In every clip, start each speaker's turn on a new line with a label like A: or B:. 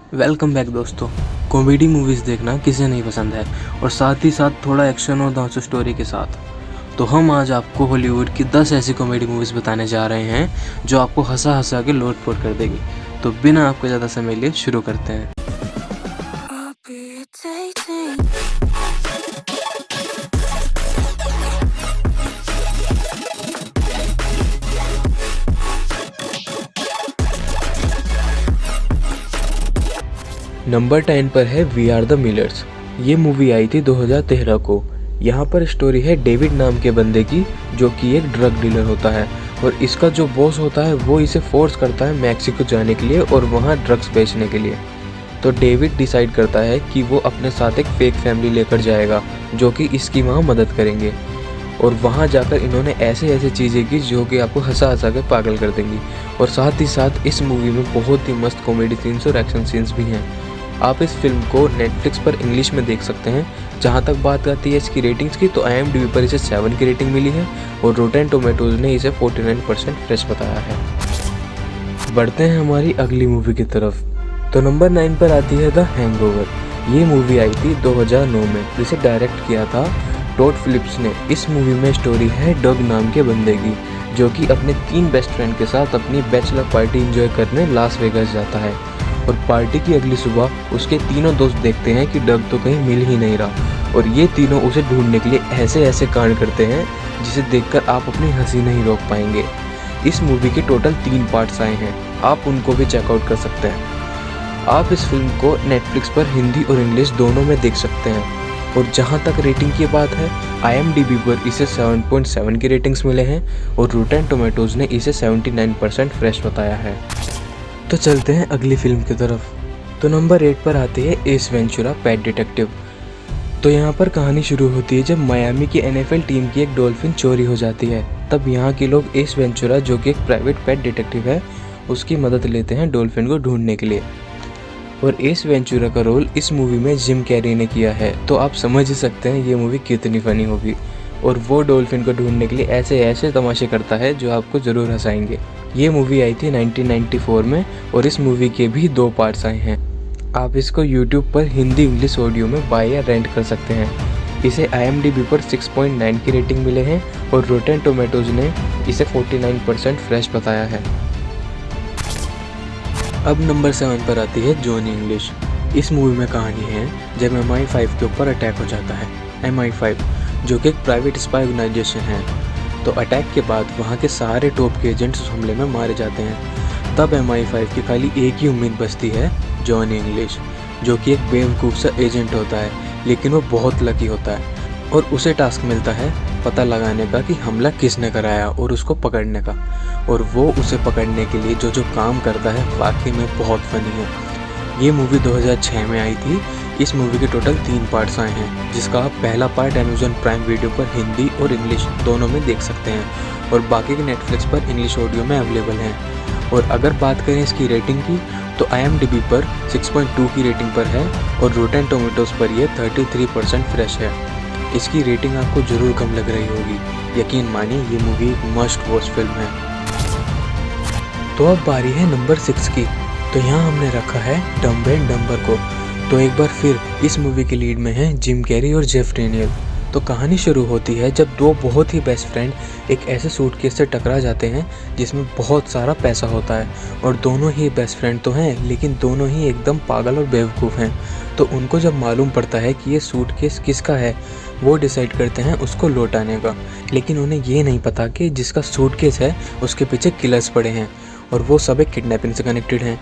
A: Welcome back दोस्तों। Comedy movies देखना किसे नहीं पसंद है, और साथ ही साथ थोड़ा एक्शन और डांस स्टोरी के साथ। तो हम आज आपको हॉलीवुड की 10 ऐसी कॉमेडी मूवीज़ बताने जा रहे हैं जो आपको हंसा हंसा के लोटपोट कर देगी। तो बिना आपको ज़्यादा समय लिए शुरू करते हैं। नंबर 10 पर है वी आर द मिलर्स। ये मूवी आई थी 2013 को। यहाँ पर स्टोरी है डेविड नाम के बंदे की, जो कि एक ड्रग डीलर होता है, और इसका जो बॉस होता है वो इसे फोर्स करता है मैक्सिको जाने के लिए और वहाँ ड्रग्स बेचने के लिए। तो डेविड डिसाइड करता है कि वो अपने साथ एक फेक फैमिली लेकर जाएगा जो कि इसकी वहाँ मदद करेंगे, और वहाँ जाकर इन्होंने ऐसे ऐसे चीज़ें की जो कि आपको हंसा हंसा के पागल कर देंगी। और साथ ही साथ इस मूवी में बहुत ही मस्त कॉमेडी सीन्स और एक्शन सीन्स भी हैं। आप इस फिल्म को नेटफ्लिक्स पर इंग्लिश में देख सकते हैं। जहाँ तक बात आती है इसकी रेटिंग्स की, तो IMDb पर इसे 7 की रेटिंग मिली है और रोटेन टोमेटोज ने इसे 49% फ्रेश बताया है। बढ़ते हैं हमारी अगली मूवी की तरफ। तो नंबर 9 पर आती है द हैंगओवर। ये मूवी आई थी 2009 में, जिसे डायरेक्ट किया था टॉड फिलिप्स ने। इस मूवी में स्टोरी है डग नाम के बंदे की, जो कि अपने 3 बेस्ट फ्रेंड के साथ अपनी बैचलर पार्टी एंजॉय करने लास वेगास जाता है। और पार्टी की अगली सुबह उसके तीनों दोस्त देखते हैं कि डग तो कहीं मिल ही नहीं रहा, और ये तीनों उसे ढूंढने के लिए ऐसे ऐसे कांड करते हैं जिसे देखकर आप अपनी हंसी नहीं रोक पाएंगे। इस मूवी के टोटल 3 पार्ट्स आए हैं, आप उनको भी चेकआउट कर सकते हैं। आप इस फिल्म को नेटफ्लिक्स पर हिंदी और इंग्लिश दोनों में देख सकते हैं। और जहां तक रेटिंग की बात है, IMDb पर इसे 7.7 की रेटिंग्स मिले हैं और रोटेन टोमेटोज ने इसे 79% फ्रेश बताया है। तो चलते हैं अगली फिल्म की तरफ। तो नंबर 8 पर आती है एस वेंचुरा पेट डिटेक्टिव। तो यहाँ पर कहानी शुरू होती है जब मायामी की NFL टीम की एक डॉल्फिन चोरी हो जाती है। तब यहाँ के लोग एस वेंचुरा, जो कि एक प्राइवेट पेट डिटेक्टिव है, उसकी मदद लेते हैं डॉल्फिन को ढूंढने के लिए। और एस वेंचुरा का रोल इस मूवी में जिम कैरी ने किया है, तो आप समझ ही सकते हैं ये मूवी कितनी फनी होगी। और वो डॉल्फिन को ढूंढने के लिए ऐसे ऐसे तमाशे करता है जो आपको ज़रूर हंसाएंगे। ये मूवी आई थी 1994 में, और इस मूवी के भी 2 पार्ट्स आए हैं। आप इसको YouTube पर हिंदी इंग्लिश ऑडियो में बाय या रेंट कर सकते हैं। इसे IMDb पर 6.9 की रेटिंग मिले हैं और रोटेन टोमेटोज ने इसे 49% फ्रेश बताया है। अब नंबर 7 पर आती है जॉनी इंग्लिश। इस मूवी में कहानी है जब MI5 के ऊपर अटैक हो जाता है। MI5 जो कि एक प्राइवेट स्पाई ऑर्गेनाइजेशन है। तो अटैक के बाद वहाँ के सारे टॉप के एजेंट्स उस हमले में मारे जाते हैं। तब MI5 की खाली एक ही उम्मीद बचती है, जॉनी इंग्लिश, जो कि एक बेवकूफ़ सा एजेंट होता है, लेकिन वो बहुत लकी होता है। और उसे टास्क मिलता है पता लगाने का कि हमला किसने कराया और उसको पकड़ने का। और वो उसे पकड़ने के लिए जो जो काम करता है वाकई में बहुत फनी है। ये मूवी 2006 में आई थी। इस मूवी के टोटल 3 पार्ट्स आए हैं, जिसका आप पहला पार्ट Amazon प्राइम वीडियो पर हिंदी और इंग्लिश दोनों में देख सकते हैं, और बाकी के नेटफ्लिक्स पर इंग्लिश ऑडियो में अवेलेबल हैं। और अगर बात करें इसकी रेटिंग की, तो IMDb पर 6.2 की रेटिंग पर है और रोटेन टोमेटोज पर यह 33% फ्रेश है। इसकी रेटिंग आपको ज़रूर कम लग रही होगी, यकीन मानिए ये मूवी एक मस्ट वॉच फिल्म है। तो अब बारी है नंबर 6 की। तो यहाँ हमने रखा है डम्ब एंड डम्बर को। तो एक बार फिर इस मूवी के लीड में हैं जिम कैरी और जेफ डेनियल। तो कहानी शुरू होती है जब 2 बहुत ही बेस्ट फ्रेंड एक ऐसे सूटकेस से टकरा जाते हैं जिसमें बहुत सारा पैसा होता है। और दोनों ही बेस्ट फ्रेंड तो हैं, लेकिन दोनों ही एकदम पागल और बेवकूफ़ हैं। तो उनको जब मालूम पड़ता है कि ये सूटकेस किसका है, वो डिसाइड करते हैं उसको लौटाने का। लेकिन उन्हें ये नहीं पता कि जिसका सूटकेस है उसके पीछे किलर्स पड़े हैं, और वो सब एक किडनैपिंग से कनेक्टेड हैं।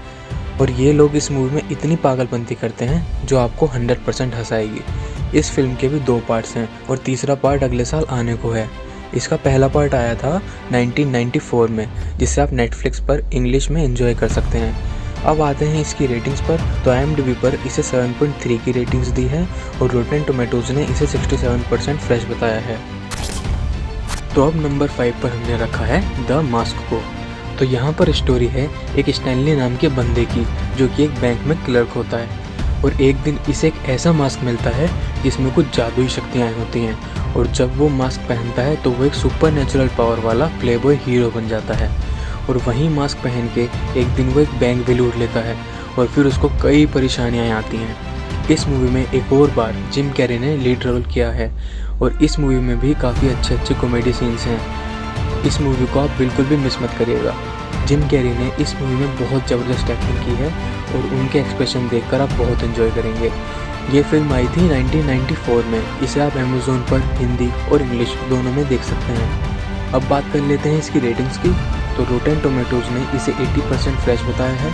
A: और ये लोग इस मूवी में इतनी पागलपंती करते हैं जो आपको 100% हंसाएगी। इस फिल्म के भी 2 पार्ट्स हैं और तीसरा पार्ट अगले साल आने को है। इसका पहला पार्ट आया था 1994 में, जिसे आप नेटफ्लिक्स पर इंग्लिश में एंजॉय कर सकते हैं। अब आते हैं इसकी रेटिंग्स पर। तो IMDb पर इसे 7.3 की रेटिंग्स दी है और रोटेन टोमेटोज ने इसे 67% फ्रेश बताया है। तो अब नंबर 5 पर हमने रखा है द मास्क को। तो यहाँ पर स्टोरी है एक स्टैनली नाम के बंदे की, जो कि एक बैंक में क्लर्क होता है। और एक दिन इसे एक ऐसा मास्क मिलता है जिसमें कुछ जादुई शक्तियाँ होती हैं, और जब वो मास्क पहनता है तो वो एक सुपर नेचुरल पावर वाला प्लेबॉय हीरो बन जाता है। और वही मास्क पहन के एक दिन वो एक बैंक भी लूट लेता है, और फिर उसको कई परेशानियाँ आती हैं। इस मूवी में एक और बार जिम कैरी ने लीड रोल किया है और इस मूवी में भी काफ़ी अच्छे कॉमेडी सीन्स हैं। इस मूवी को आप बिल्कुल भी मिस मत करिएगा। जिम कैरी ने इस मूवी में बहुत ज़बरदस्त एक्टिंग की है और उनके एक्सप्रेशन देखकर आप बहुत एंजॉय करेंगे। ये फिल्म आई थी 1994 में। इसे आप अमेज़ॉन पर हिंदी और इंग्लिश दोनों में देख सकते हैं। अब बात कर लेते हैं इसकी रेटिंग्स की। तो रोटेन टोमेटोज़ ने इसे 80% फ्रेश बताया है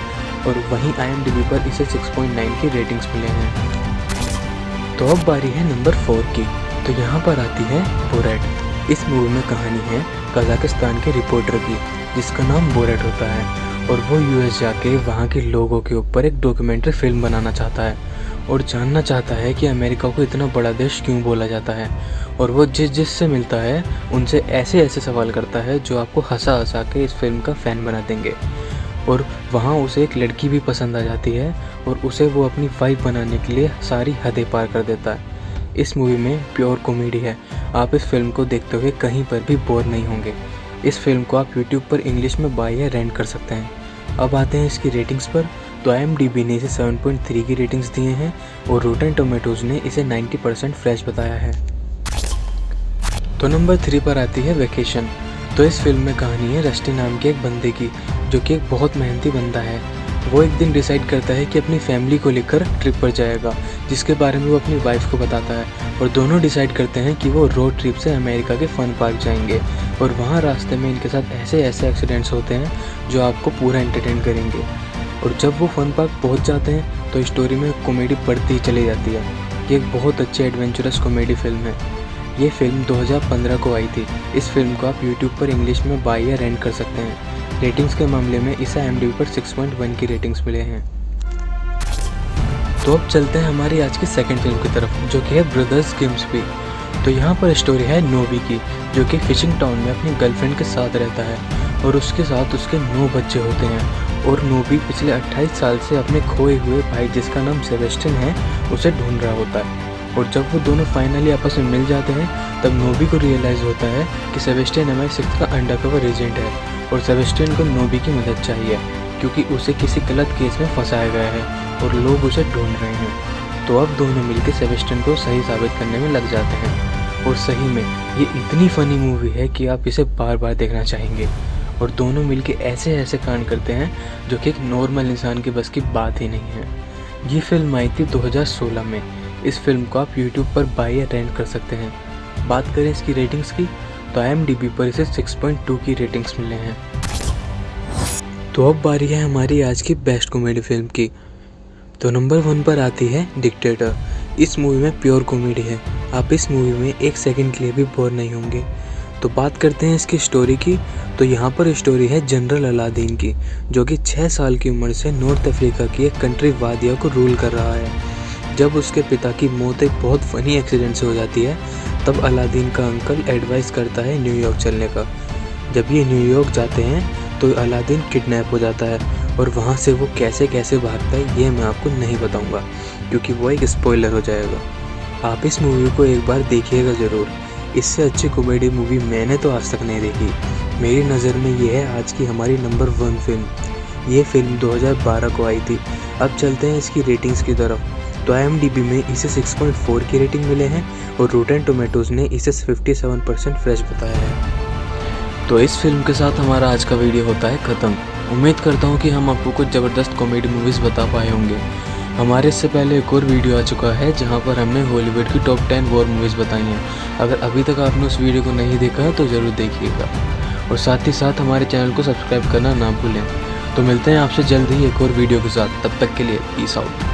A: और वहीं IMDb पर इसे 6.9 की रेटिंग्स मिले हैं। तो अब बारी है नंबर 4 की। तो यहाँ पर आती है बोरेट। इस मूवी में कहानी है कजाकिस्तान के रिपोर्टर की जिसका नाम बोरेट होता है और वो US जाके वहाँ के लोगों के ऊपर एक डॉक्यूमेंट्री फिल्म बनाना चाहता है और जानना चाहता है कि अमेरिका को इतना बड़ा देश क्यों बोला जाता है। और वो जिससे मिलता है उनसे ऐसे सवाल करता है जो आपको हंसा हंसा के इस फिल्म का फ़ैन बना देंगे। और वहाँ उसे एक लड़की भी पसंद आ जाती है और उसे वो अपनी वाइफ बनाने के लिए सारी हदें पार कर देता है। इस मूवी में प्योर कॉमेडी है। आप इस फिल्म को देखते हुए कहीं पर भी बोर नहीं होंगे। इस फिल्म को आप YouTube पर इंग्लिश में बाय या रेंट कर सकते हैं। अब आते हैं इसकी रेटिंग्स पर। तो IMDb ने इसे 7.3 की रेटिंग्स दिए हैं और रोटेन टोमेटोज़ ने इसे 90% फ्रेश बताया है। तो नंबर 3 पर आती है वेकेशन। तो इस फिल्म में कहानी है रस्टी नाम के एक बंदे की जो कि एक बहुत मेहनती बंदा है। वो एक दिन डिसाइड करता है कि अपनी फैमिली को लेकर ट्रिप पर जाएगा जिसके बारे में वो अपनी वाइफ को बताता है और दोनों डिसाइड करते हैं कि वो रोड ट्रिप से अमेरिका के फ़न पार्क जाएंगे। और वहाँ रास्ते में इनके साथ ऐसे एक्सीडेंट्स होते हैं जो आपको पूरा एंटरटेन करेंगे। और जब वो फ़न पार्क पहुँच जाते हैं तो स्टोरी में कॉमेडी बढ़ती ही चली जाती है। ये एक बहुत अच्छी एडवेंचरस कॉमेडी फिल्म है। ये फिल्म 2015 को आई थी। इस फिल्म को आप YouTube पर इंग्लिश में बाय या रेंट कर सकते हैं। रेटिंग्स के मामले में इसे IMDb पर 6.1 की रेटिंग्स मिले हैं। तो अब चलते हैं हमारी आज की सेकंड फिल्म की तरफ जो कि है ब्रदर्स गिम्सबी। तो यहाँ पर स्टोरी है नोबी की जो कि फिशिंग टाउन में अपनी गर्लफ्रेंड के साथ रहता है और उसके साथ उसके 9 बच्चे होते हैं। और नोबी पिछले 28 साल से अपने खोए हुए भाई जिसका नाम सेबेस्टियन है उसे ढूंढ रहा होता है। और जब वो दोनों फाइनली आपस में मिल जाते हैं तब नोबी को रियलाइज़ होता है कि सेबेस्टियन MI6 का अंडरकवर एजेंट है और सेबेस्टियन को नोबी की मदद चाहिए क्योंकि उसे किसी गलत केस में फंसाया गया है और लोग उसे ढूंढ रहे हैं। तो अब दोनों मिलकर सेबेस्टियन को सही साबित करने में लग जाते हैं। और सही में ये इतनी फ़नी मूवी है कि आप इसे बार बार देखना चाहेंगे। और दोनों मिलके ऐसे कांड करते हैं जो कि एक नॉर्मल इंसान के बस की बात ही नहीं है। ये फिल्म आई थी 2016 में। इस फिल्म को आप YouTube पर बाय या रेंट कर सकते हैं। बात करें इसकी रेटिंग्स की तो IMDb पर इसे 6.2 की रेटिंग्स मिले हैं। तो अब बारी है हमारी आज की बेस्ट कॉमेडी फिल्म की। तो नंबर 1 पर आती है डिक्टेटर। इस मूवी में प्योर कॉमेडी है। आप इस मूवी में एक सेकंड के लिए भी बोर नहीं होंगे। तो बात करते हैं इसकी स्टोरी की। तो यहाँ पर स्टोरी है जनरल अलादीन की जो कि 6 साल की उम्र से नॉर्थ अफ्रीका की एक कंट्री वादिया को रूल कर रहा है। जब उसके पिता की मौत एक बहुत फनी एक्सीडेंट से हो जाती है तब अलादीन का अंकल एडवाइस करता है न्यूयॉर्क चलने का। जब ये न्यूयॉर्क जाते हैं तो अलादीन किडनैप हो जाता है और वहाँ से वो कैसे भागता है ये मैं आपको नहीं बताऊँगा क्योंकि वो एक स्पॉइलर हो जाएगा। आप इस मूवी को एक बार देखिएगा ज़रूर। इससे अच्छी कॉमेडी मूवी मैंने तो आज तक नहीं देखी। मेरी नज़र में ये है आज की हमारी नंबर 1 फिल्म। ये फिल्म 2012 को आई थी। अब चलते हैं इसकी रेटिंग्स की तरफ। तो IMDb में इसे 6.4 की रेटिंग मिले हैं और रोटेन टोमेटोज़ ने इसे 57% फ्रेश बताया है। तो इस फिल्म के साथ हमारा आज का वीडियो होता है ख़त्म। उम्मीद करता हूँ कि हम आपको कुछ ज़बरदस्त कॉमेडी मूवीज़ बता पाए होंगे। हमारे इससे पहले एक और वीडियो आ चुका है जहाँ पर हमने हॉलीवुड की टॉप 10 वॉर मूवीज़ बताई हैं। अगर अभी तक आपने उस वीडियो को नहीं देखा है तो ज़रूर देखिएगा और साथ ही साथ हमारे चैनल को सब्सक्राइब करना ना भूलें। तो मिलते हैं आपसे जल्द ही एक और वीडियो के साथ। तब तक के लिए पीस आउट।